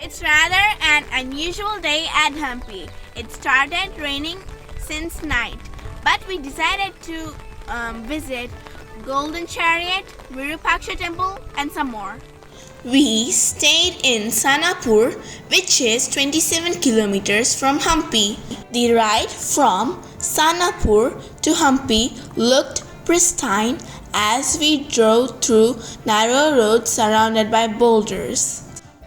It's rather an unusual day at Hampi. It started raining since night, but we decided to visit Golden Chariot, Virupaksha Temple, and some more. We stayed in Sanapur, which is 27 kilometers from Hampi. The ride from Sanapur to Hampi looked pristine as we drove through narrow roads surrounded by boulders.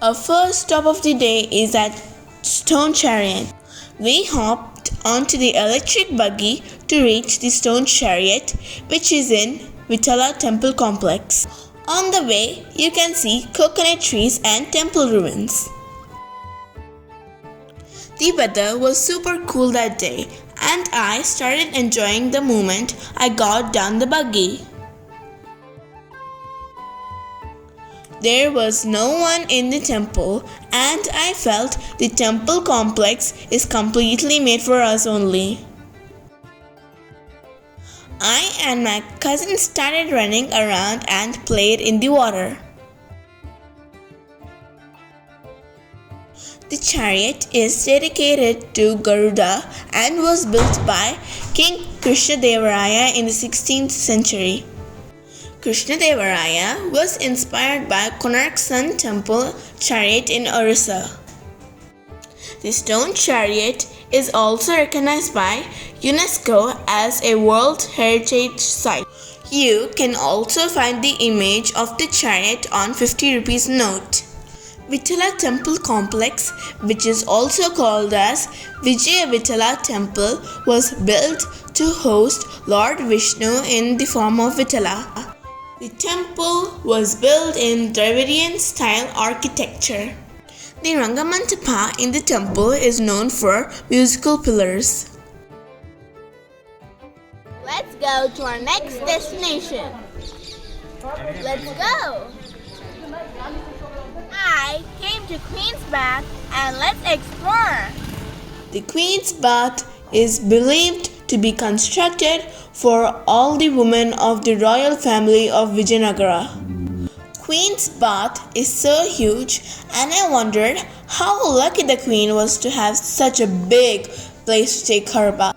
Our first stop of the day is at Stone Chariot. We hopped onto the electric buggy to reach the Stone Chariot, which is in Vitala Temple Complex. On the way, you can see coconut trees and temple ruins. The weather was super cool that day, and I started enjoying the moment I got down the buggy. There was no one in the temple, and I felt the temple complex is completely made for us only. I and my cousin started running around and played in the water. The chariot is dedicated to Garuda and was built by King Krishnadevaraya in the 16th century. Krishnadevaraya was inspired by Konark Sun Temple chariot in Orissa. The stone chariot is also recognized by UNESCO as a World Heritage Site. You can also find the image of the chariot on 50 rupees note. Vitala Temple Complex, which is also called as Vijaya Vitala Temple, was built to host Lord Vishnu in the form of Vitala. The temple was built in Dravidian style architecture. The Rangamantapa in the temple is known for musical pillars. Let's go to our next destination. Let's go! I came to Queen's Bath and let's explore. The Queen's Bath is believed to be constructed for all the women of the royal family of Vijayanagara. Queen's Bath is so huge, and I wondered how lucky the Queen was to have such a big place to take her bath.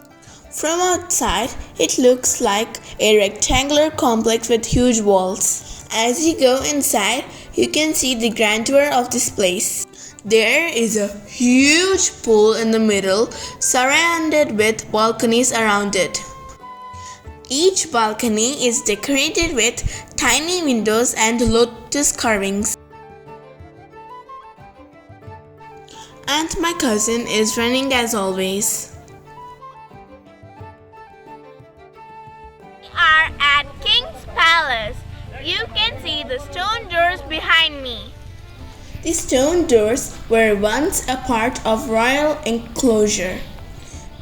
From outside, it looks like a rectangular complex with huge walls. As you go inside, you can see the grandeur of this place. There is a huge pool in the middle, surrounded with balconies around it. Each balcony is decorated with tiny windows and lotus carvings. And my cousin is running as always. We are at King's Palace. You can see the stone doors behind me. The stone doors were once a part of royal enclosure.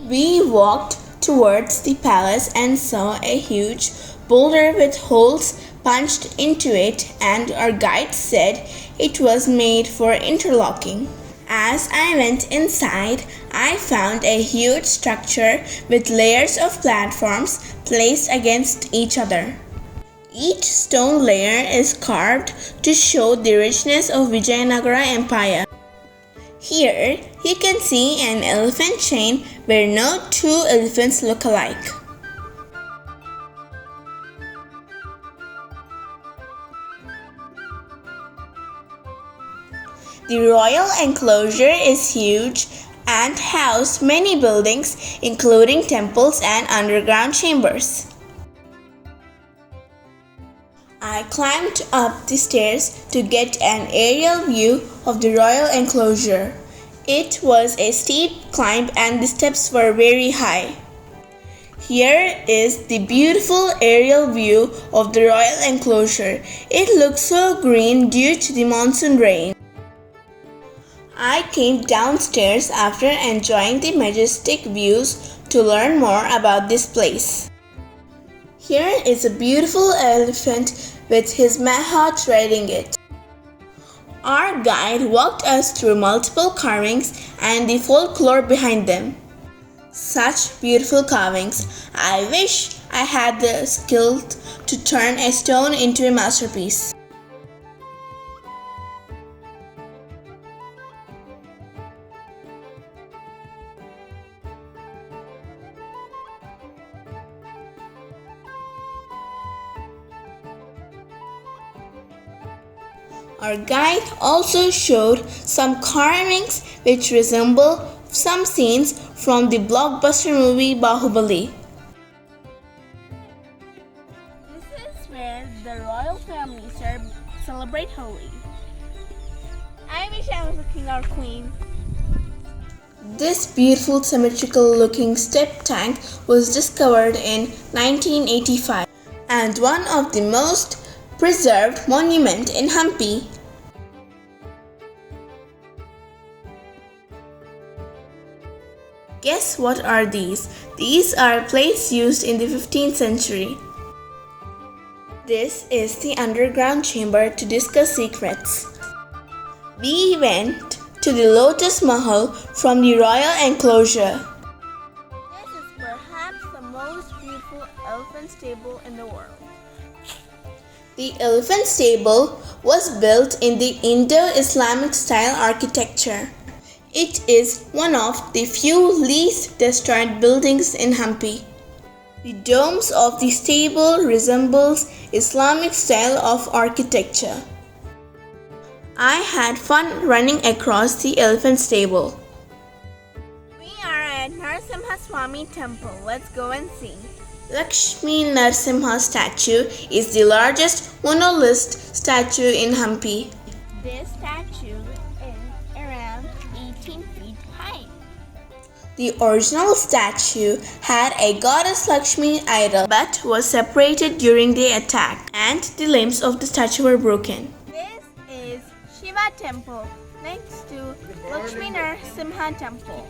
We walked towards the palace and saw a huge boulder with holes punched into it, and our guide said it was made for interlocking. As I went inside, I found a huge structure with layers of platforms placed against each other. Each stone layer is carved to show the richness of Vijayanagara Empire. Here, you can see an elephant chain where no two elephants look alike. The royal enclosure is huge and housed many buildings, including temples and underground chambers. I climbed up the stairs to get an aerial view of the royal enclosure. It was a steep climb and the steps were very high. Here is the beautiful aerial view of the royal enclosure. It looks so green due to the monsoon rain. I came downstairs after enjoying the majestic views to learn more about this place. Here is a beautiful elephant with his mahout riding it. Our guide walked us through multiple carvings and the folklore behind them. Such beautiful carvings. I wish I had the skill to turn a stone into a masterpiece. Our guide also showed some carvings which resemble some scenes from the blockbuster movie Bahubali. This is where the royal family celebrate Holi. I wish I was a king or queen. This beautiful symmetrical looking step tank was discovered in 1985 and one of the most preserved monument in Hampi. Guess what are these? These are plates used in the 15th century. This is the underground chamber to discuss secrets. We went to the Lotus Mahal from the royal enclosure. This is perhaps the most beautiful elephant stable in the world. The elephant stable was built in the Indo-Islamic style architecture. It is one of the few least destroyed buildings in Hampi. The domes of the stable resembles Islamic style of architecture. I had fun running across the elephant stable. We are at Narasimha Swami temple. Let's go and see. Lakshmi Narasimha statue is the largest monolith statue in Hampi. This statue is around 18 feet high. The original statue had a goddess Lakshmi idol but was separated during the attack and the limbs of the statue were broken. This is Shiva temple next to Lakshmi Narasimha temple.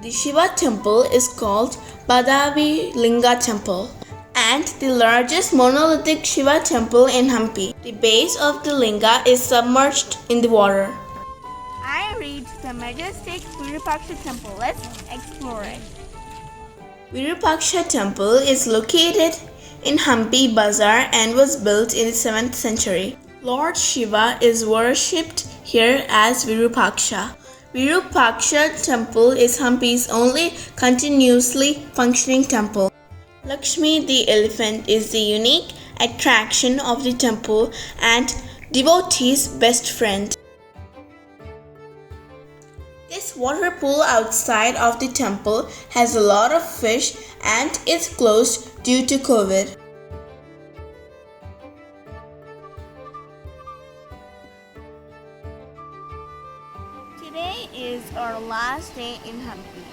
The Shiva temple is called Badavi Linga temple and the largest monolithic Shiva temple in Hampi. The base of the linga is submerged in the water. I reached the majestic Virupaksha temple. Let's explore it. Virupaksha temple is located in Hampi Bazaar and was built in the 7th century. Lord Shiva is worshipped here as Virupaksha. Virupaksha temple is Hampi's only continuously functioning temple. Lakshmi the elephant is the unique attraction of the temple and devotees' best friend. This water pool outside of the temple has a lot of fish and is closed due to COVID. Today is our last day in Hampi,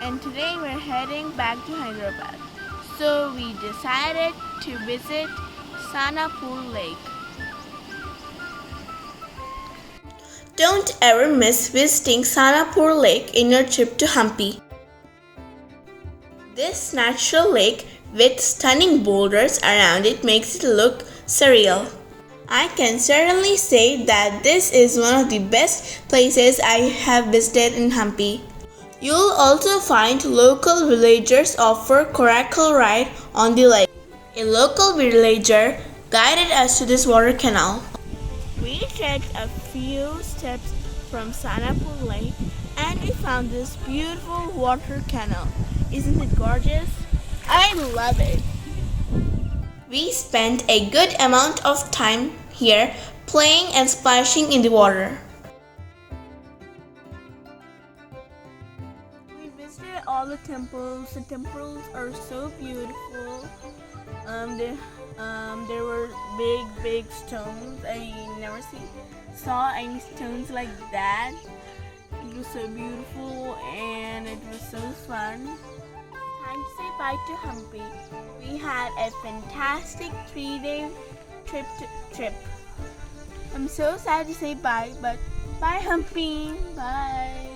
and today we're heading back to Hyderabad. So we decided to visit Sanapur Lake. Don't ever miss visiting Sanapur Lake in your trip to Hampi. This natural lake with stunning boulders around it makes it look surreal. I can certainly say that this is one of the best places I have visited in Hampi. You'll also find local villagers offer coracle ride on the lake. A local villager guided us to this water canal. We trekked a few steps from Sanapur Lake and we found this beautiful water canal. Isn't it gorgeous? I love it. We spent a good amount of time here playing and splashing in the water. We visited all the temples. The temples are so beautiful. There were big stones. I never saw any stones like that. It was so beautiful and it was so fun. Time to say bye to Hampi. We had a fantastic 3-day trip. I'm so sad to say bye, but bye Hampi. Bye.